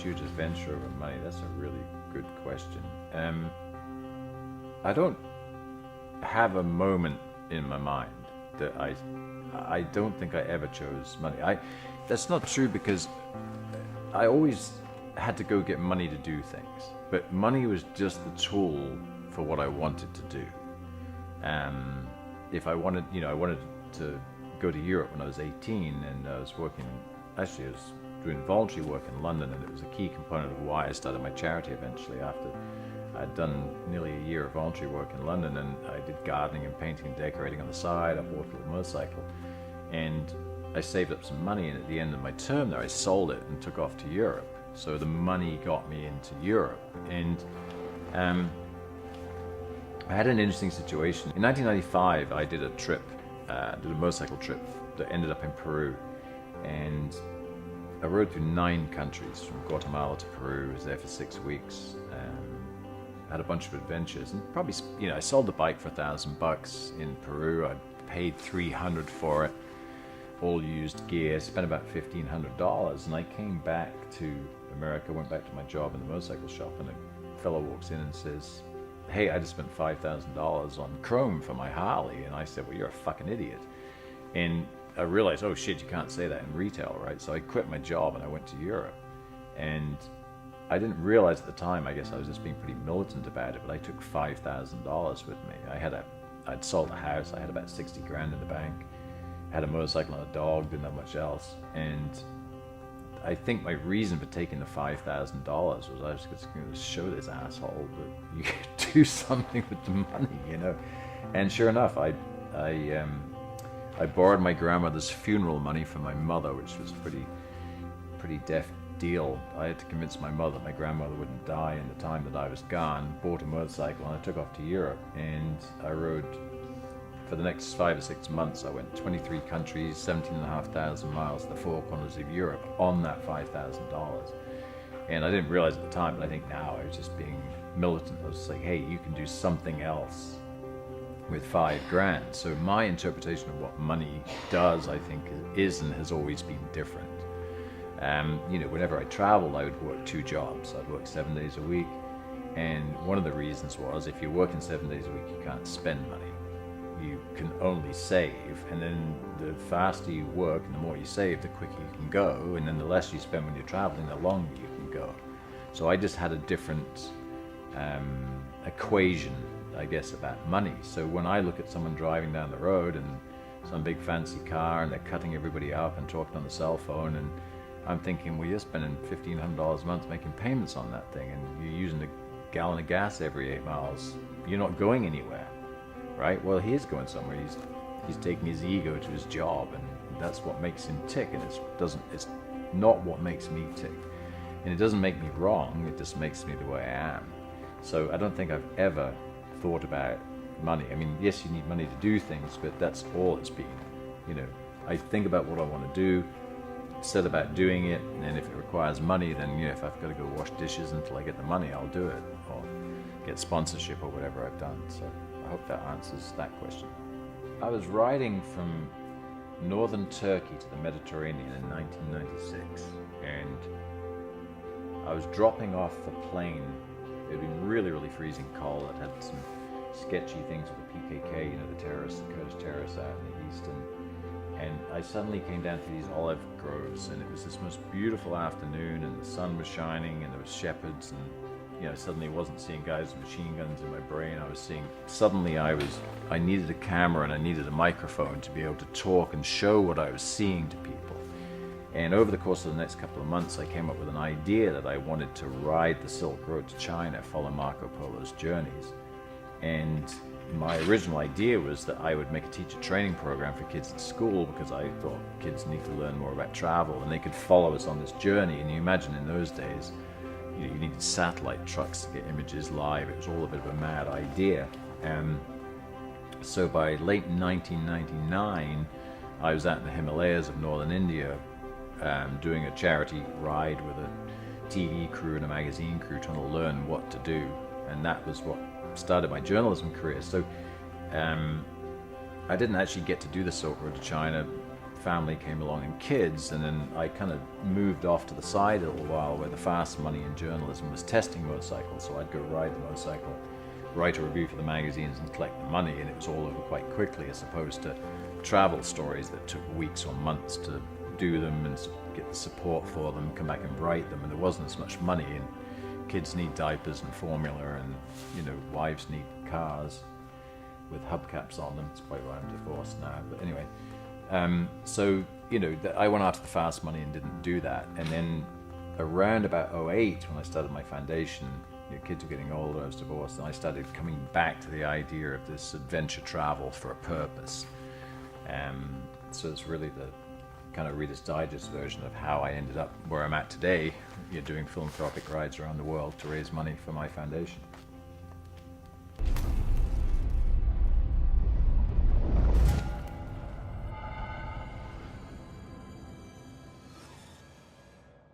choose adventure over money? That's a really good question. I don't have a moment in my mind that I don't think I ever chose money. That's not true, because I always had to go get money to do things, but money was just the tool for what I wanted to do. If I wanted, I wanted to go to Europe when I was 18, and I was working, actually I was doing voluntary work in London, and it was a key component of why I started my charity eventually, after I'd done nearly a year of voluntary work in London, and I did gardening and painting and decorating on the side. I bought a little motorcycle, and I saved up some money, and at the end of my term there I sold it and took off to Europe. So the money got me into Europe, and I had an interesting situation. In 1995 I did a motorcycle trip that ended up in Peru, and I rode through 9 countries from Guatemala to Peru. I was there for 6 weeks. Had a bunch of adventures, and probably, I sold the bike for $1,000 in Peru. I paid $300 for it, all used gear, spent about $1,500, and I came back to America, went back to my job in the motorcycle shop, and a fellow walks in and says, "Hey, I just spent $5,000 on chrome for my Harley." And I said, "Well, you're a fucking idiot." And I realized, oh shit, you can't say that in retail, right? So I quit my job and I went to Europe, and I didn't realize at the time, I guess I was just being pretty militant about it, but I took $5,000 with me. I'd sold a house, I had about 60 grand in the bank, had a motorcycle and a dog, didn't have much else. And I think my reason for taking the $5,000 was I was just going to show this asshole that you could do something with the money, And sure enough, I borrowed my grandmother's funeral money for my mother, which was a pretty deft deal. I had to convince my mother that my grandmother wouldn't die in the time that I was gone, bought a motorcycle, and I took off to Europe. And I rode for the next 5 or 6 months. I went 23 countries, 17,500 miles to the 4 corners of Europe on that $5,000. And I didn't realize at the time, but I think now I was just being militant. I was just like, hey, you can do something else with 5 grand. So my interpretation of what money does, I think, is and has always been different. Whenever I traveled, I would work 2 jobs. I'd work 7 days a week. And one of the reasons was, if you're working 7 days a week, you can't spend money. You can only save. And then the faster you work and the more you save, the quicker you can go. And then the less you spend when you're traveling, the longer you can go. So I just had a different equation, I guess, about money. So when I look at someone driving down the road and some big fancy car, and they're cutting everybody up and talking on the cell phone, and I'm thinking, well, you're spending $1,500 a month making payments on that thing, and you're using a gallon of gas every 8 miles. You're not going anywhere, right? Well, he is going somewhere. He's taking his ego to his job, and that's what makes him tick. And it's not what makes me tick. And it doesn't make me wrong. It just makes me the way I am. So I don't think I've ever thought about money. I mean, yes, you need money to do things, but that's all it's been. I think about what I want to do, set about doing it, and then if it requires money, then if I've got to go wash dishes until I get the money, I'll do it, or get sponsorship or whatever I've done. So I hope that answers that question. I was riding from northern Turkey to the Mediterranean in 1996, and I was dropping off the plane. It had been really, really freezing cold. It had some sketchy things with the PKK, the terrorists, the Kurdish terrorists out in the east, and I suddenly came down to these olive groves, and it was this most beautiful afternoon, and the sun was shining, and there was shepherds, and suddenly I wasn't seeing guys with machine guns in my brain. Suddenly I needed a camera and I needed a microphone to be able to talk and show what I was seeing to people. And over the course of the next couple of months, I came up with an idea that I wanted to ride the Silk Road to China, follow Marco Polo's journeys. And my original idea was that I would make a teacher training program for kids at school, because I thought kids need to learn more about travel and they could follow us on this journey. And you imagine in those days, you needed satellite trucks to get images live. It was all a bit of a mad idea. So by late 1999, I was out in the Himalayas of northern India, doing a charity ride with a TV crew and a magazine crew, trying to learn what to do. And that was what started my journalism career. So I didn't actually get to do the Silk Road to China family came along and kids, and then I kind of moved off to the side a little while where the fast money in journalism was testing motorcycles. So I'd go ride the motorcycle, write a review for the magazines and collect the money, and it was all over quite quickly, as opposed to travel stories that took weeks or months to do them and get the support for them, come back and write them, and there wasn't as much money, and kids need diapers and formula, and wives need cars with hubcaps on them. It's quite why I'm divorced now, but anyway. So I went after the fast money and didn't do that, and then around about '08 when I started my foundation, kids were getting older, I was divorced, and I started coming back to the idea of this adventure travel for a purpose. So it's really the kind of Reader's Digest version of how I ended up where I'm at today, doing philanthropic rides around the world to raise money for my foundation.